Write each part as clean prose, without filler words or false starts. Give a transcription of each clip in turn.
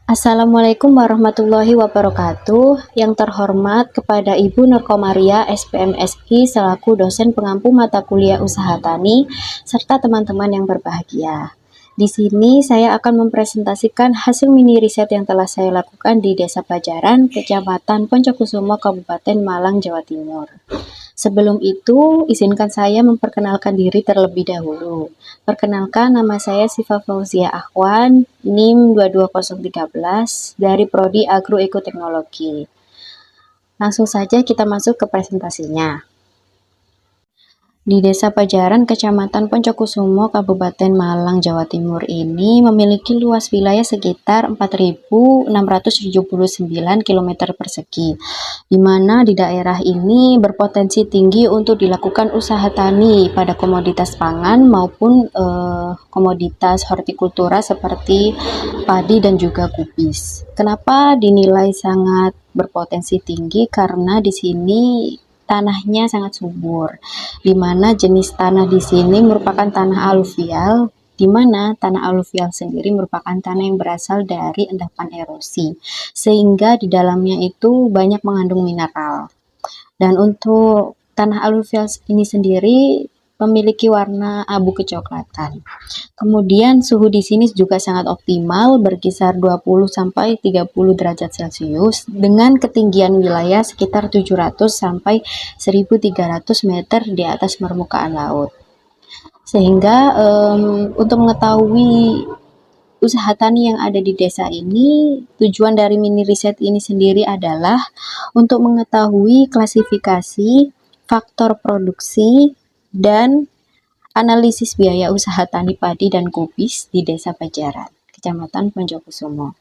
Assalamualaikum warahmatullahi wabarakatuh. Yang terhormat kepada Ibu Nurkomaria SPMSI selaku dosen pengampu mata kuliah usaha tani serta teman-teman yang berbahagia. Di sini saya akan mempresentasikan hasil mini riset yang telah saya lakukan di Desa Pajaran, Kecamatan Poncokusumo, Kabupaten Malang, Jawa Timur. Sebelum itu, izinkan saya memperkenalkan diri terlebih dahulu. Perkenalkan, nama saya Siva Fauzia Ahwan, NIM 22013 dari Prodi Agroekoteknologi. Langsung saja kita masuk ke presentasinya. Di Desa Pajaran, Kecamatan Poncokusumo, Kabupaten Malang, Jawa Timur ini memiliki luas wilayah sekitar 4.679 km persegi, di mana di daerah ini berpotensi tinggi untuk dilakukan usaha tani pada komoditas pangan maupun komoditas hortikultura seperti padi dan juga kubis. Kenapa dinilai sangat berpotensi tinggi? Karena di sini tanahnya sangat subur, di mana jenis tanah di sini merupakan tanah aluvial, di mana tanah aluvial sendiri merupakan tanah yang berasal dari endapan erosi, sehingga di dalamnya itu banyak mengandung mineral. Dan untuk tanah aluvial ini sendiri memiliki warna abu kecoklatan. Kemudian suhu di sini juga sangat optimal, berkisar 20 sampai 30 derajat Celcius dengan ketinggian wilayah sekitar 700 sampai 1.300 meter di atas permukaan laut. Sehingga untuk mengetahui usaha tani yang ada di desa ini, tujuan dari mini riset ini sendiri adalah untuk mengetahui klasifikasi, faktor produksi, dan analisis biaya usaha tani padi dan kubis di Desa Pajaran, Kecamatan Poncokusumo.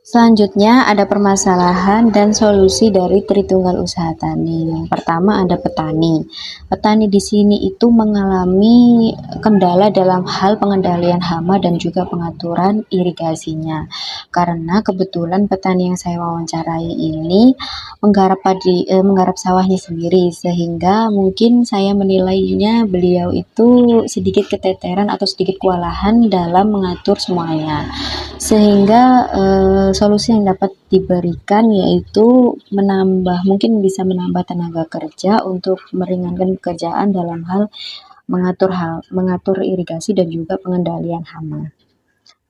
Selanjutnya ada permasalahan dan solusi dari Tritunggal usaha tani. Yang pertama ada petani. Petani di sini itu mengalami kendala dalam hal pengendalian hama dan juga pengaturan irigasinya. Karena kebetulan petani yang saya wawancarai ini menggarap sawahnya sendiri, sehingga mungkin saya menilainya beliau itu sedikit keteteran atau sedikit kewalahan dalam mengatur semuanya. Sehingga solusi yang dapat diberikan yaitu mungkin bisa menambah tenaga kerja untuk meringankan pekerjaan dalam hal mengatur irigasi dan juga pengendalian hama.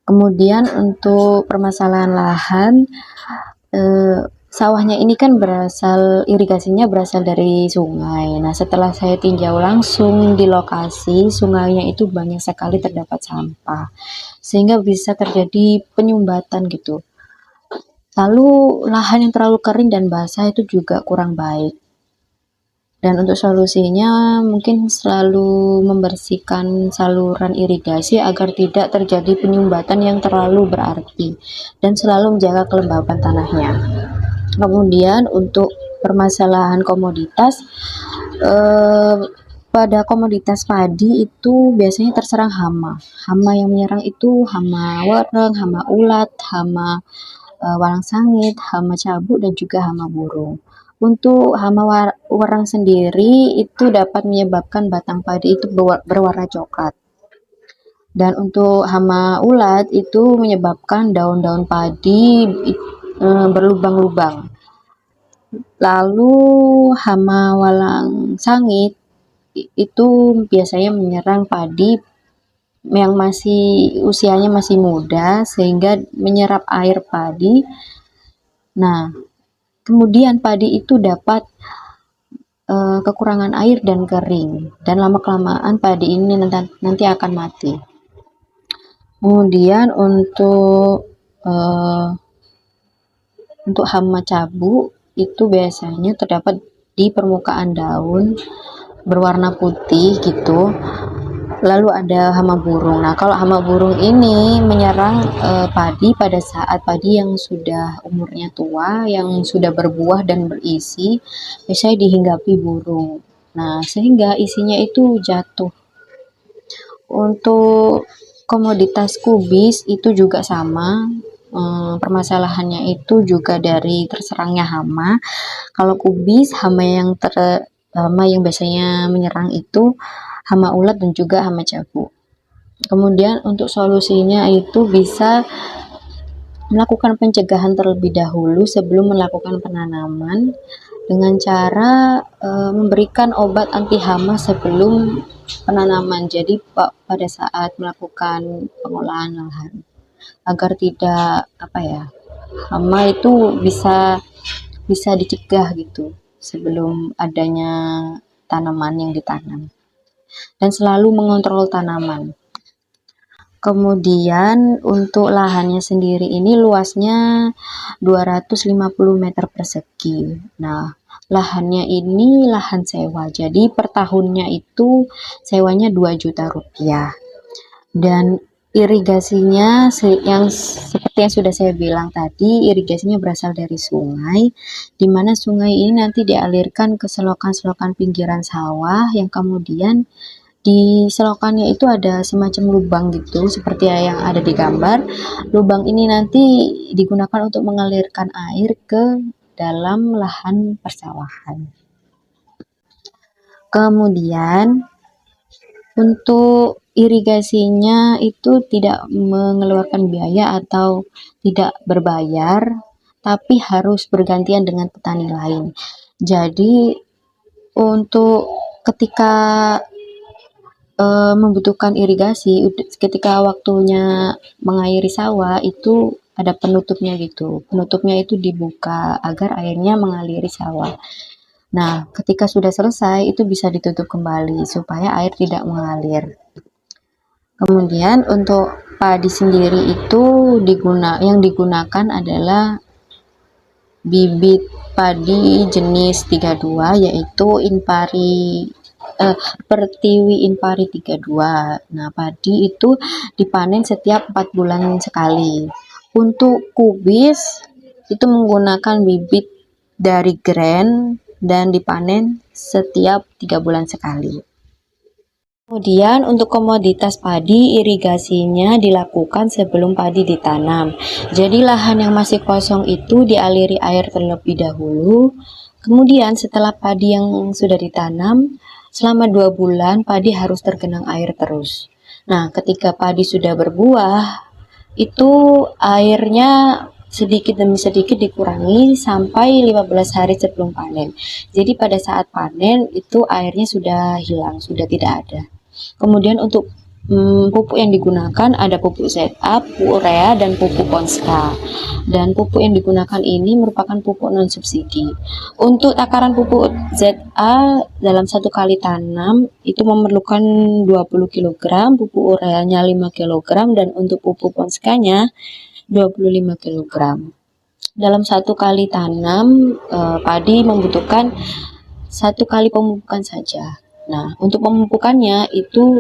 Kemudian untuk permasalahan lahan, sawahnya ini kan irigasinya berasal dari sungai. Nah, setelah saya tinjau langsung di lokasi, sungainya itu banyak sekali terdapat sampah, sehingga bisa terjadi penyumbatan gitu. Lalu lahan yang terlalu kering dan basah itu juga kurang baik. Dan untuk solusinya mungkin selalu membersihkan saluran irigasi agar tidak terjadi penyumbatan yang terlalu berarti dan selalu menjaga kelembaban tanahnya. Kemudian untuk permasalahan komoditas, pada komoditas padi itu biasanya terserang hama. Hama yang menyerang itu hama wereng, hama ulat, hama walang sangit, hama cabuk, dan juga hama burung. Untuk hama wereng sendiri itu dapat menyebabkan batang padi itu berwarna coklat. Dan untuk hama ulat itu menyebabkan daun-daun padi berlubang-lubang. Lalu hama walang sangit itu biasanya menyerang padi yang usianya masih muda sehingga menyerap air padi. Nah, kemudian padi itu dapat kekurangan air dan kering, dan lama-kelamaan padi ini nanti akan mati. Kemudian untuk hama cabuk itu biasanya terdapat di permukaan daun berwarna putih gitu. Lalu ada hama burung. Nah, kalau hama burung ini menyerang padi pada saat padi yang sudah umurnya tua, yang sudah berbuah dan berisi, biasanya dihinggapi burung. Nah, sehingga isinya itu jatuh. Untuk komoditas kubis itu juga sama. Permasalahannya itu juga dari terserangnya hama. Kalau kubis, hama yang biasanya menyerang itu hama ulat dan juga hama cabuk. Kemudian untuk solusinya itu bisa melakukan pencegahan terlebih dahulu sebelum melakukan penanaman dengan cara memberikan obat anti hama sebelum penanaman. Jadi pada saat melakukan pengolahan lahan agar tidak hama itu bisa dicegah gitu sebelum adanya tanaman yang ditanam, dan selalu mengontrol tanaman. Kemudian untuk lahannya sendiri ini luasnya 250 meter persegi. Nah, lahannya ini lahan sewa. Jadi per tahunnya itu sewanya 2 juta rupiah. Dan irigasinya yang seperti yang sudah saya bilang tadi, irigasinya berasal dari sungai, di mana sungai ini nanti dialirkan ke selokan-selokan pinggiran sawah yang kemudian di selokannya itu ada semacam lubang gitu seperti yang ada di gambar. Lubang ini nanti digunakan untuk mengalirkan air ke dalam lahan persawahan. Kemudian untuk irigasinya itu tidak mengeluarkan biaya atau tidak berbayar, tapi harus bergantian dengan petani lain. Jadi untuk ketika membutuhkan irigasi, ketika waktunya mengairi sawah itu ada penutupnya gitu. Penutupnya itu dibuka agar airnya mengaliri sawah. Nah, ketika sudah selesai itu bisa ditutup kembali supaya air tidak mengalir. Kemudian untuk padi sendiri itu yang digunakan adalah bibit padi jenis 32 yaitu Pertiwi Inpari 32. Nah, padi itu dipanen setiap 4 bulan sekali. Untuk kubis itu menggunakan bibit dari Grand dan dipanen setiap 3 bulan sekali. Kemudian untuk komoditas padi, irigasinya dilakukan sebelum padi ditanam. Jadi lahan yang masih kosong itu dialiri air terlebih dahulu. Kemudian setelah padi yang sudah ditanam, selama 2 bulan padi harus tergenang air terus. Nah, ketika padi sudah berbuah, itu airnya sedikit demi sedikit dikurangi sampai 15 hari sebelum panen. Jadi pada saat panen itu airnya sudah hilang, sudah tidak ada. Kemudian untuk pupuk yang digunakan ada pupuk ZA, pupuk urea, dan pupuk Ponska. Dan pupuk yang digunakan ini merupakan pupuk non subsidi. Untuk takaran pupuk ZA dalam 1 kali tanam itu memerlukan 20 kg, pupuk ureanya 5 kg, dan untuk pupuk Ponskanya 25 kg. Dalam 1 kali tanam padi membutuhkan 1 kali pemupukan saja. Nah, untuk pemupukannya itu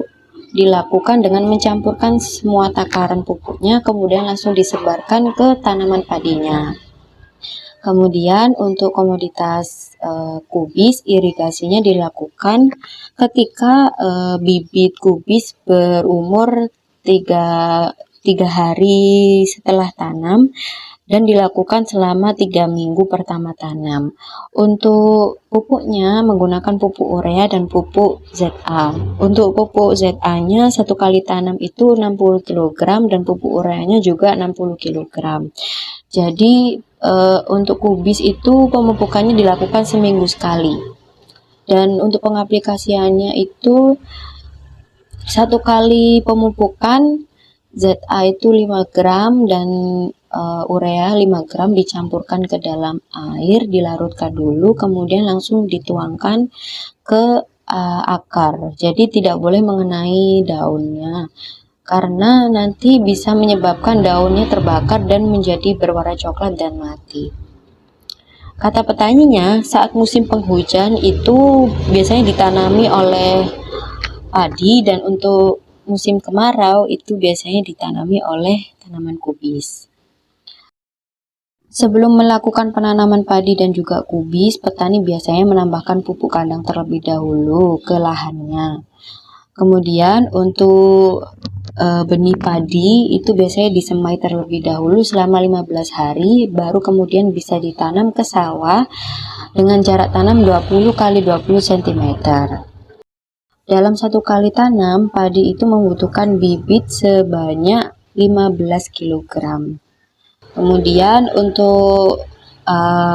dilakukan dengan mencampurkan semua takaran pupuknya, kemudian langsung disebarkan ke tanaman padinya. Kemudian untuk komoditas kubis, irigasinya dilakukan ketika bibit kubis berumur 3 hari setelah tanam dan dilakukan selama 3 minggu pertama tanam. Untuk pupuknya menggunakan pupuk urea dan pupuk ZA. Untuk pupuk ZA-nya 1 kali tanam itu 60 kg dan pupuk ureanya juga 60 kg. Jadi untuk kubis itu pemupukannya dilakukan seminggu sekali. Dan untuk pengaplikasiannya itu 1 kali pemupukan ZA itu 5 gram dan urea 5 gram dicampurkan ke dalam air, dilarutkan dulu, kemudian langsung dituangkan ke akar. Jadi tidak boleh mengenai daunnya, karena nanti bisa menyebabkan daunnya terbakar dan menjadi berwarna coklat dan mati. Kata petaninya, saat musim penghujan itu biasanya ditanami oleh padi, dan untuk musim kemarau itu biasanya ditanami oleh tanaman kubis. Sebelum melakukan penanaman padi dan juga kubis, petani biasanya menambahkan pupuk kandang terlebih dahulu ke lahannya. Kemudian untuk benih padi itu biasanya disemai terlebih dahulu selama 15 hari, baru kemudian bisa ditanam ke sawah dengan jarak tanam 20 x 20 cm. Dalam 1 kali tanam, padi itu membutuhkan bibit sebanyak 15 kg. Kemudian untuk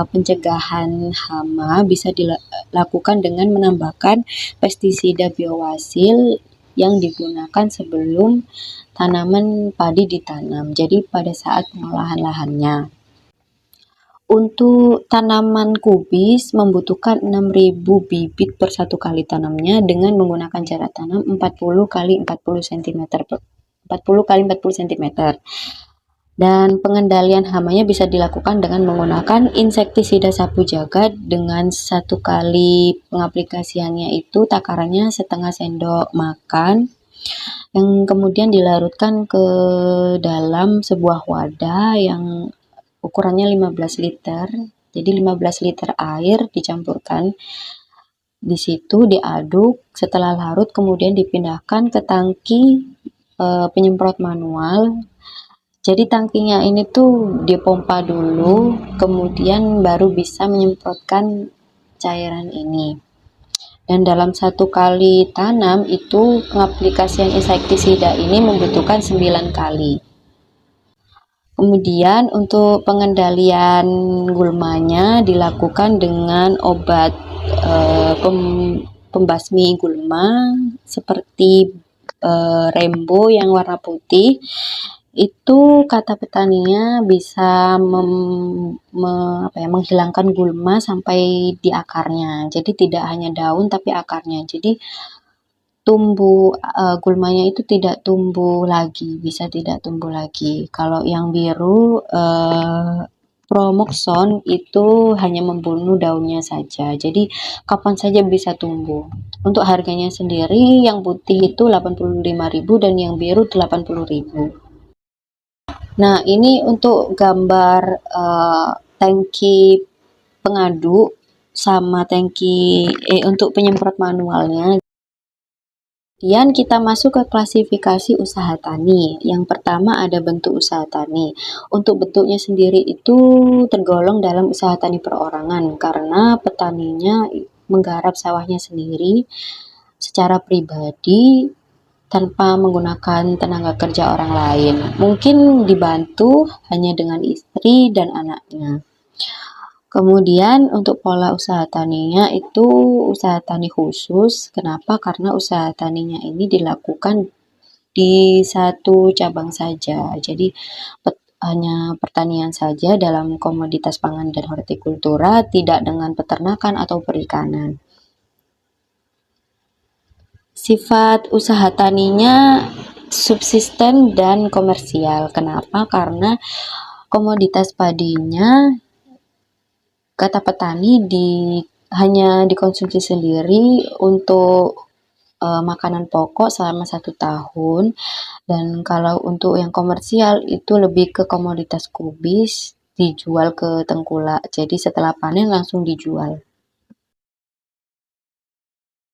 pencegahan hama bisa dilakukan dengan menambahkan pestisida biohasil yang digunakan sebelum tanaman padi ditanam. Jadi pada saat pengolahan lahannya. Untuk tanaman kubis membutuhkan 6.000 bibit per satu kali tanamnya dengan menggunakan jarak tanam 40 kali 40 cm 40 kali 40 cm. Dan pengendalian hamanya bisa dilakukan dengan menggunakan insektisida sapu jagat dengan satu kali pengaplikasiannya itu takarannya setengah sendok makan yang kemudian dilarutkan ke dalam sebuah wadah yang ukurannya 15 liter. Jadi 15 liter air dicampurkan. Di situ diaduk, setelah larut kemudian dipindahkan ke tangki penyemprot manual. Jadi tangkinya ini tuh dipompa dulu, kemudian baru bisa menyemprotkan cairan ini. Dan dalam satu kali tanam itu pengaplikasian insektisida ini membutuhkan 9 kali. Kemudian untuk pengendalian gulmanya dilakukan dengan obat pembasmi gulma seperti Rembo yang warna putih. Itu kata petaninya bisa menghilangkan gulma sampai di akarnya. Jadi tidak hanya daun tapi akarnya. Jadi gulmanya itu tidak tumbuh lagi, bisa tidak tumbuh lagi. Kalau yang biru Promoxon itu hanya membunuh daunnya saja. Jadi kapan saja bisa tumbuh. Untuk harganya sendiri yang putih itu 85.000 dan yang biru 80.000. Nah, ini untuk gambar tangki pengaduk sama tangki untuk penyemprot manualnya. Kemudian kita masuk ke klasifikasi usaha tani. Yang pertama ada bentuk usaha tani. Untuk bentuknya sendiri itu tergolong dalam usaha tani perorangan karena petaninya menggarap sawahnya sendiri secara pribadi tanpa menggunakan tenaga kerja orang lain. Mungkin dibantu hanya dengan istri dan anaknya. Kemudian untuk pola usaha taninya itu usaha tani khusus. Kenapa? Karena usaha taninya ini dilakukan di satu cabang saja. Jadi hanya pertanian saja dalam komoditas pangan dan hortikultura, tidak dengan peternakan atau perikanan. Sifat usaha taninya subsisten dan komersial. Kenapa? Karena komoditas padinya kata petani hanya dikonsumsi sendiri untuk makanan pokok selama 1 tahun. Dan kalau untuk yang komersial itu lebih ke komoditas kubis dijual ke tengkulak. Jadi setelah panen langsung dijual.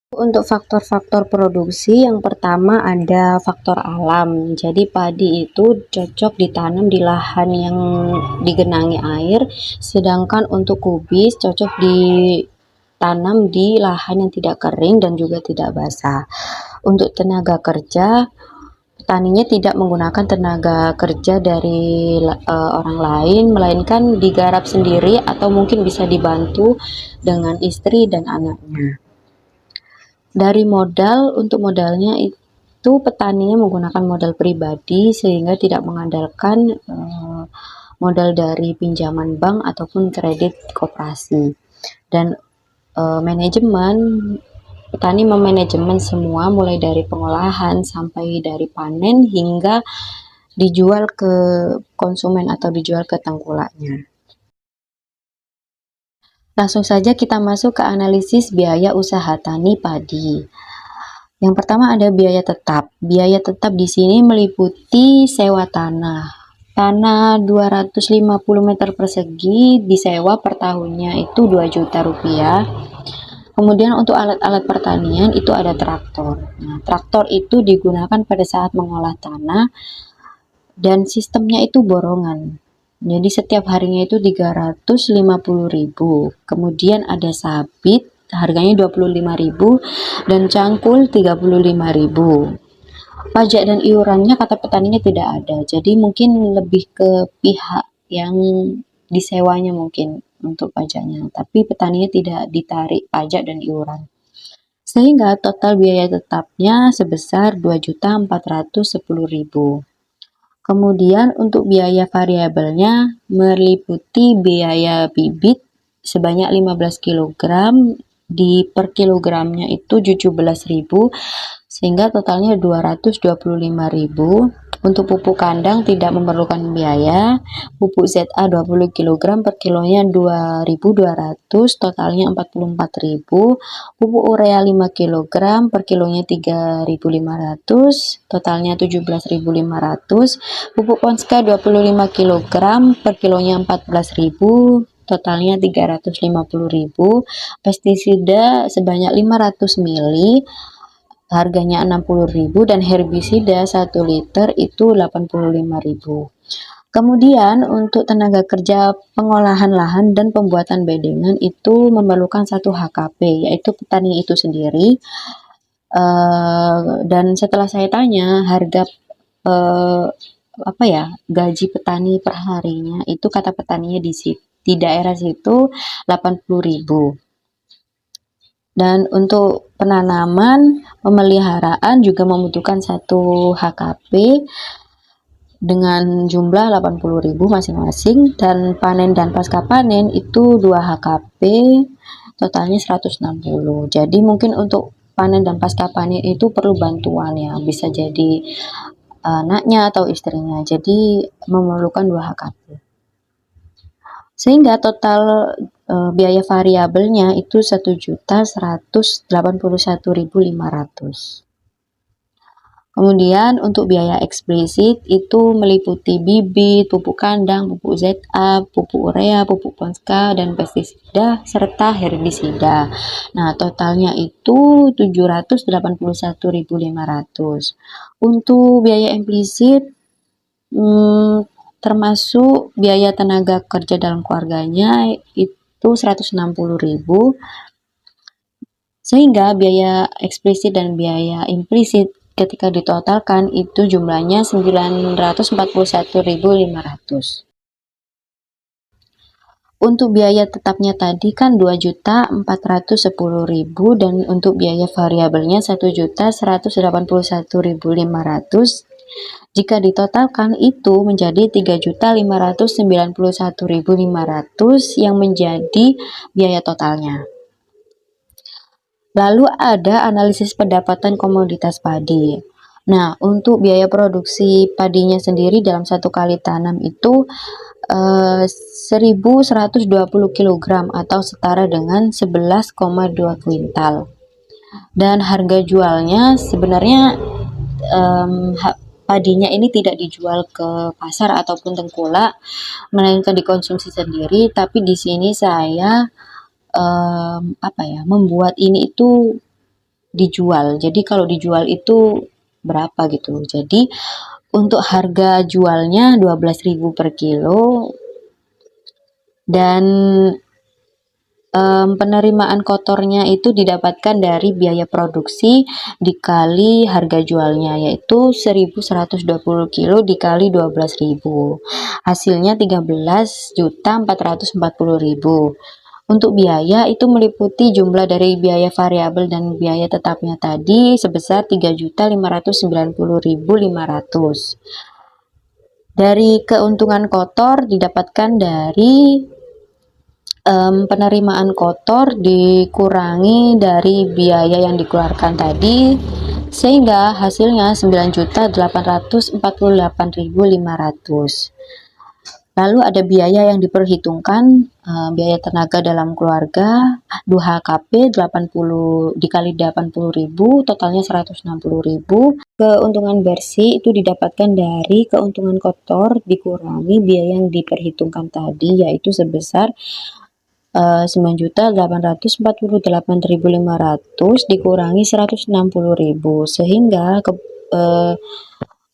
Untuk faktor-faktor produksi, yang pertama ada faktor alam. Jadi padi itu cocok ditanam di lahan yang digenangi air, sedangkan untuk kubis cocok ditanam di lahan yang tidak kering dan juga tidak basah. Untuk tenaga kerja, petaninya tidak menggunakan tenaga kerja dari orang lain, melainkan digarap sendiri atau mungkin bisa dibantu dengan istri dan anaknya. Dari modal, untuk modalnya itu petaninya menggunakan modal pribadi sehingga tidak mengandalkan modal dari pinjaman bank ataupun kredit koperasi. Dan manajemen, petani memanajemen semua mulai dari pengolahan sampai dari panen hingga dijual ke konsumen atau dijual ke tengkulaknya. Langsung saja kita masuk ke analisis biaya usaha tani padi. Yang pertama ada biaya tetap. Biaya tetap di sini meliputi sewa tanah. Tanah 250 meter persegi disewa per tahunnya itu 2 juta rupiah. Kemudian untuk alat-alat pertanian itu ada traktor. Nah, traktor itu digunakan pada saat mengolah tanah dan sistemnya itu borongan. Jadi setiap harinya itu 350.000. Kemudian ada sabit, harganya 25.000 dan cangkul 35.000. Pajak dan iurannya kata petaninya tidak ada. Jadi mungkin lebih ke pihak yang disewanya mungkin untuk pajaknya, tapi petaninya tidak ditarik pajak dan iuran. Sehingga total biaya tetapnya sebesar Rp2.410.000. Kemudian untuk biaya variabelnya meliputi biaya bibit sebanyak 15 kg, di per kilogramnya itu 17.000, sehingga totalnya 225.000. Untuk pupuk kandang tidak memerlukan biaya. Pupuk ZA 20 kg per kilonya 2.200, totalnya 44.000. Pupuk urea 5 kg per kilonya 3.500, totalnya 17.500. Pupuk Ponska 25 kg per kilonya 14.000, totalnya 350.000. Pestisida sebanyak 500 ml, harganya 60.000, dan herbisida 1 liter itu 85.000. Kemudian untuk tenaga kerja pengolahan lahan dan pembuatan bedengan itu memerlukan 1 HKP, yaitu petani itu sendiri. Dan setelah saya tanya harga gaji petani per harinya, itu kata petaninya di daerah situ 80.000. Dan untuk penanaman, pemeliharaan juga membutuhkan 1 HKP dengan jumlah 80.000 masing-masing, dan panen dan pasca panen itu 2 HKP, totalnya 160. Jadi mungkin untuk panen dan pasca panen itu perlu bantuan ya, bisa jadi anaknya atau istrinya, jadi memerlukan 2 HKP. Sehingga total biaya variabelnya itu 1.181.500. Kemudian untuk biaya eksplisit itu meliputi bibit, pupuk kandang, pupuk ZA, pupuk urea, pupuk Ponska, dan pestisida serta herbisida. Nah, totalnya itu 781.500. Untuk biaya implisit termasuk biaya tenaga kerja dalam keluarganya itu 160.000, sehingga biaya eksplisit dan biaya implisit ketika ditotalkan itu jumlahnya 941.500. Untuk biaya tetapnya tadi kan 2.410.000, dan untuk biaya variabelnya 1.181.500. Jika ditotalkan itu menjadi 3.591.500 yang menjadi biaya totalnya. Lalu ada analisis pendapatan komoditas padi. Nah, untuk biaya produksi padinya sendiri dalam 1 kali tanam itu 1.120 kg atau setara dengan 11,2 kuintal. Dan harga jualnya sebenarnya padinya ini tidak dijual ke pasar ataupun tengkulak, melainkan dikonsumsi sendiri. Tapi di sini saya membuat ini itu dijual. Jadi kalau dijual itu berapa gitu. Jadi untuk harga jualnya 12.000 per kilo, dan penerimaan kotornya itu didapatkan dari biaya produksi dikali harga jualnya, yaitu 1.120 kilo dikali 12.000, hasilnya 13.440.000. Untuk biaya itu meliputi jumlah dari biaya variabel dan biaya tetapnya tadi sebesar 3.590.500. Dari keuntungan kotor didapatkan dari penerimaan kotor dikurangi dari biaya yang dikeluarkan tadi, sehingga hasilnya 9.848.500. Lalu ada biaya yang diperhitungkan, biaya tenaga dalam keluarga 2 HKP 80 dikali 80.000, totalnya 160.000. Keuntungan bersih itu didapatkan dari keuntungan kotor dikurangi biaya yang diperhitungkan tadi, yaitu sebesar 9.848.500 dikurangi 160.000, sehingga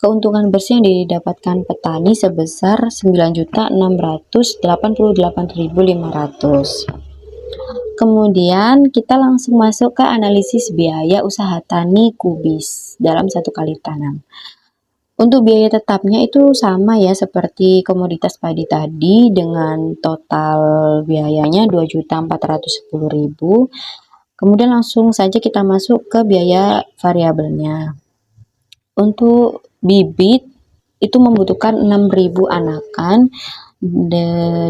keuntungan bersih yang didapatkan petani sebesar 9.688.500. Kemudian kita langsung masuk ke analisis biaya usaha tani kubis dalam 1 kali tanam. Untuk biaya tetapnya itu sama ya seperti komoditas padi tadi dengan total biayanya 2.410.000. Kemudian langsung saja kita masuk ke biaya variabelnya. Untuk bibit itu membutuhkan 6.000 anakan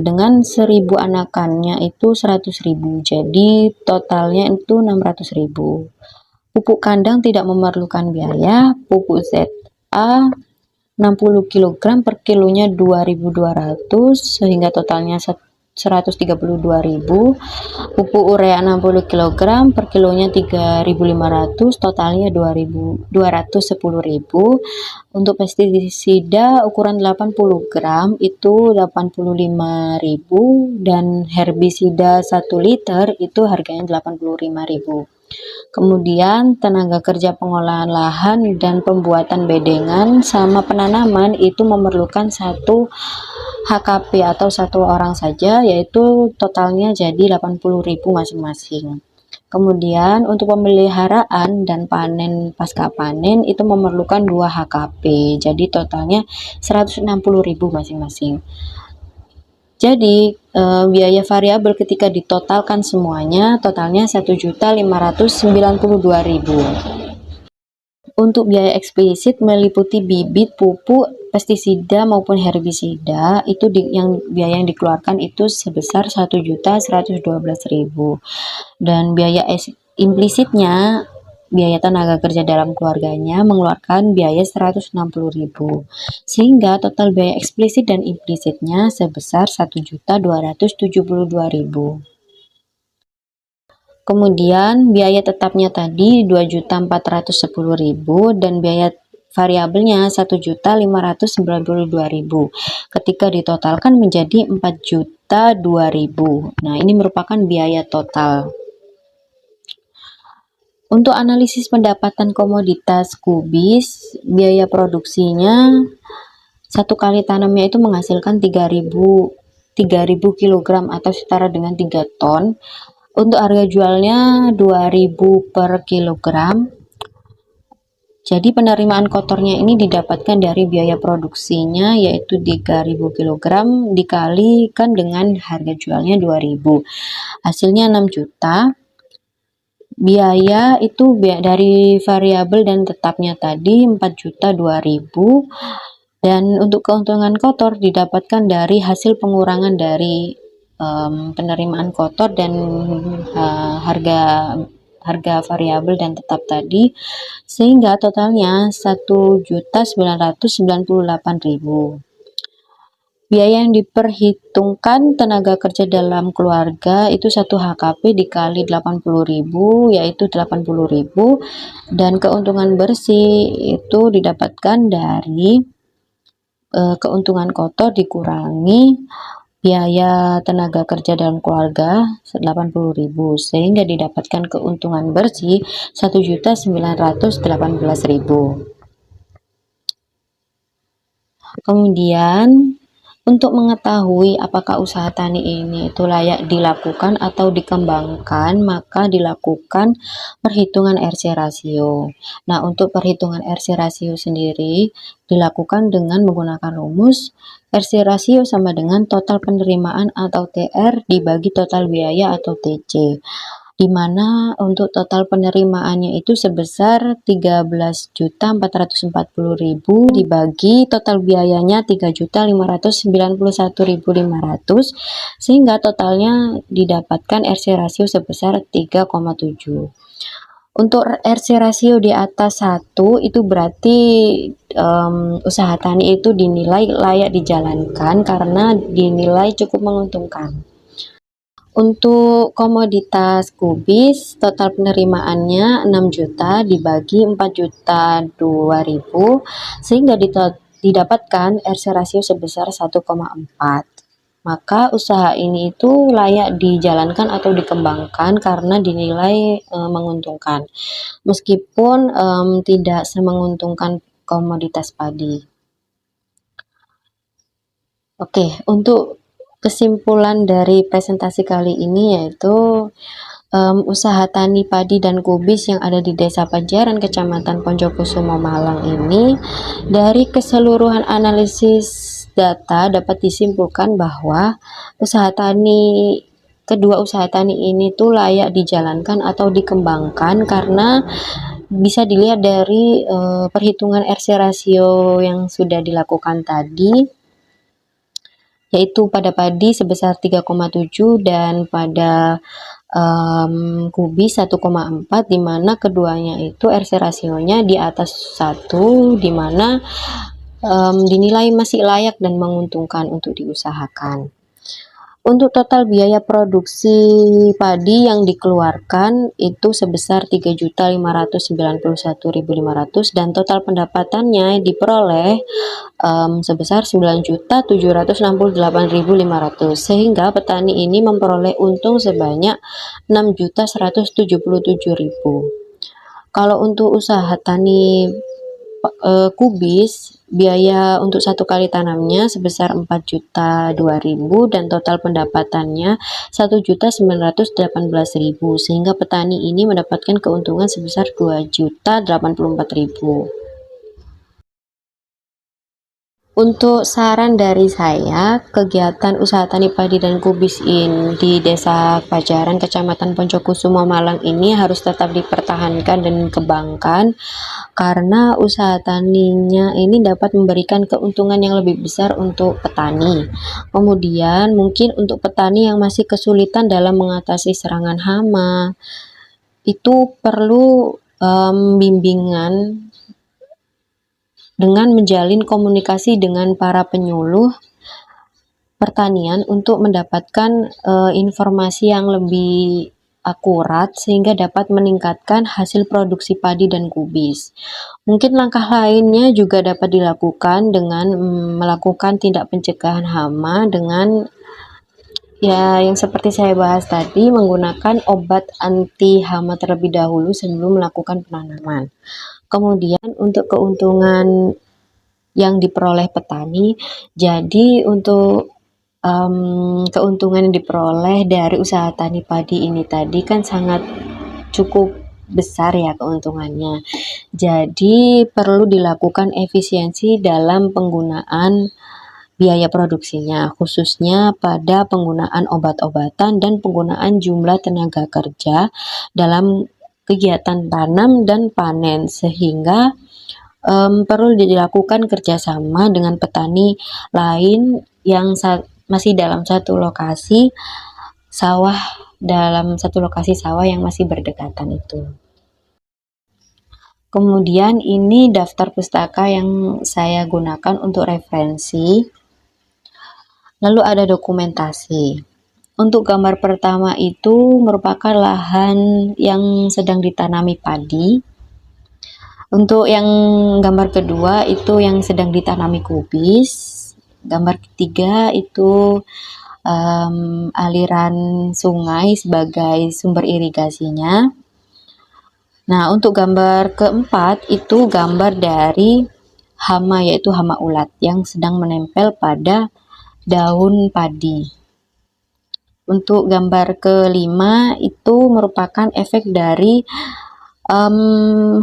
dengan 1.000 anakannya itu 100.000. Jadi totalnya itu 600.000. Pupuk kandang tidak memerlukan biaya. Pupuk ZA 60 kg per kilonya 2.200 sehingga totalnya 132.000. Pupuk urea 60 kg per kilonya 3.500 totalnya 210.000. Untuk pestisida ukuran 80 gram itu 85.000 dan herbisida 1 liter itu harganya 85.000. Kemudian tenaga kerja pengolahan lahan dan pembuatan bedengan sama penanaman itu memerlukan 1 HKP atau 1 orang saja, yaitu totalnya jadi 80.000 masing-masing. Kemudian untuk pemeliharaan dan panen pasca panen itu memerlukan 2 HKP, jadi totalnya 160.000 masing-masing. Jadi biaya variabel ketika ditotalkan semuanya, totalnya 1.592.000. Untuk biaya eksplisit meliputi bibit, pupuk, pestisida maupun herbisida itu yang biaya yang dikeluarkan itu sebesar 1.112.000. Dan biaya implisitnya biaya tenaga kerja dalam keluarganya mengeluarkan biaya 160.000, sehingga total biaya eksplisit dan implisitnya sebesar 1.272.000. Kemudian biaya tetapnya tadi 2.410.000 dan biaya variabelnya 1.592.000. Ketika ditotalkan menjadi 4.002.000. Nah, ini merupakan biaya total. Untuk analisis pendapatan komoditas kubis, biaya produksinya 1 kali tanamnya itu menghasilkan 3.000 kg atau setara dengan 3 ton. Untuk harga jualnya 2.000 per kilogram. Jadi penerimaan kotornya ini didapatkan dari biaya produksinya yaitu 3.000 kg dikalikan dengan harga jualnya 2.000. Hasilnya 6 juta. Biaya itu dari variabel dan tetapnya tadi 4.002.000 dan untuk keuntungan kotor didapatkan dari hasil pengurangan dari penerimaan kotor dan harga variabel dan tetap tadi sehingga totalnya 1.998.000. Biaya yang diperhitungkan tenaga kerja dalam keluarga itu 1 HKP dikali 80.000 yaitu 80.000 dan keuntungan bersih itu didapatkan dari keuntungan kotor dikurangi biaya tenaga kerja dalam keluarga 80.000 sehingga didapatkan keuntungan bersih 1.918.000. Kemudian untuk mengetahui apakah usaha tani ini itu layak dilakukan atau dikembangkan, maka dilakukan perhitungan RC rasio. Nah, untuk perhitungan RC rasio sendiri dilakukan dengan menggunakan rumus RC rasio sama dengan total penerimaan atau TR dibagi total biaya atau TC. Di mana untuk total penerimaannya itu sebesar 13.440.000 dibagi total biayanya 3.591.500 sehingga totalnya didapatkan RC rasio sebesar 3,7. Untuk RC rasio di atas 1 itu berarti usaha tani itu dinilai layak dijalankan karena dinilai cukup menguntungkan. Untuk komoditas kubis, total penerimaannya 6 juta dibagi 4.002.000 sehingga didapatkan RC rasio sebesar 1,4. Maka usaha ini itu layak dijalankan atau dikembangkan karena dinilai menguntungkan. Meskipun tidak semenguntungkan komoditas padi. Oke, untuk kesimpulan dari presentasi kali ini yaitu usaha tani padi dan kubis yang ada di Desa Pajaran, Kecamatan Poncokusumo, Malang ini, dari keseluruhan analisis data dapat disimpulkan bahwa kedua usaha tani ini tuh layak dijalankan atau dikembangkan karena bisa dilihat dari perhitungan RC rasio yang sudah dilakukan tadi, yaitu pada padi sebesar 3,7 dan pada kubis 1,4, di mana keduanya itu RC rasionya di atas 1, di mana dinilai masih layak dan menguntungkan untuk diusahakan. Untuk total biaya produksi padi yang dikeluarkan itu sebesar 3.591.500 dan total pendapatannya diperoleh sebesar 9.768.500, sehingga petani ini memperoleh untung sebanyak 6.177.000. Kalau untuk usaha tani kubis, biaya untuk satu kali tanamnya sebesar 4.002.000 dan total pendapatannya 1.918.000, sehingga petani ini mendapatkan keuntungan sebesar 2.084.000. Untuk saran dari saya, kegiatan usaha tani padi dan kubis di Desa Pajaran, Kecamatan Poncokusumo, Malang ini harus tetap dipertahankan dan dikembangkan karena usaha taninya ini dapat memberikan keuntungan yang lebih besar untuk petani. Kemudian mungkin untuk petani yang masih kesulitan dalam mengatasi serangan hama, itu perlu bimbingan dengan menjalin komunikasi dengan para penyuluh pertanian untuk mendapatkan informasi yang lebih akurat sehingga dapat meningkatkan hasil produksi padi dan kubis. Mungkin langkah lainnya juga dapat dilakukan dengan melakukan tindak pencegahan hama dengan yang seperti saya bahas tadi, menggunakan obat anti hama terlebih dahulu sebelum melakukan penanaman. Kemudian untuk keuntungan yang diperoleh petani, jadi untuk keuntungan yang diperoleh dari usaha tani padi ini tadi kan sangat cukup besar ya keuntungannya. Jadi perlu dilakukan efisiensi dalam penggunaan biaya produksinya, khususnya pada penggunaan obat-obatan dan penggunaan jumlah tenaga kerja dalam kegiatan tanam dan panen, sehingga perlu dilakukan kerjasama dengan petani lain yang masih dalam satu lokasi sawah yang masih berdekatan itu. Kemudian ini daftar pustaka yang saya gunakan untuk referensi. Lalu ada dokumentasi. Untuk gambar pertama itu merupakan lahan yang sedang ditanami padi. Untuk yang gambar kedua itu yang sedang ditanami kubis. Gambar ketiga itu aliran sungai sebagai sumber irigasinya. Nah, untuk gambar keempat itu gambar dari hama, yaitu hama ulat yang sedang menempel pada daun padi. Untuk gambar kelima itu merupakan efek dari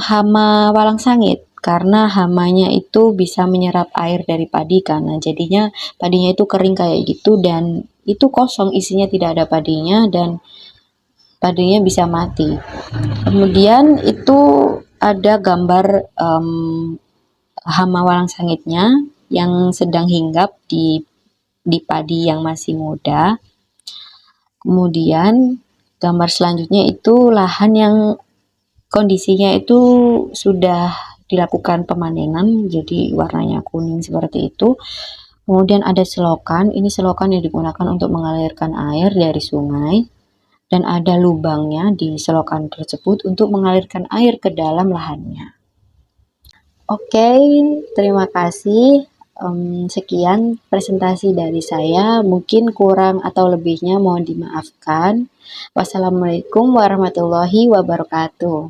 hama walang sangit, karena hamanya itu bisa menyerap air dari padi, karena jadinya padinya itu kering kayak gitu dan itu kosong, isinya tidak ada padinya dan padinya bisa mati. Kemudian itu ada gambar hama walang sangitnya yang sedang hinggap di padi yang masih muda. Kemudian gambar selanjutnya itu lahan yang kondisinya itu sudah dilakukan pemanenan, jadi warnanya kuning seperti itu. Kemudian ada selokan, ini selokan yang digunakan untuk mengalirkan air dari sungai, dan ada lubangnya di selokan tersebut untuk mengalirkan air ke dalam lahannya. Oke, terima kasih. Sekian presentasi dari saya, mungkin kurang atau lebihnya mohon dimaafkan. Wassalamualaikum warahmatullahi wabarakatuh.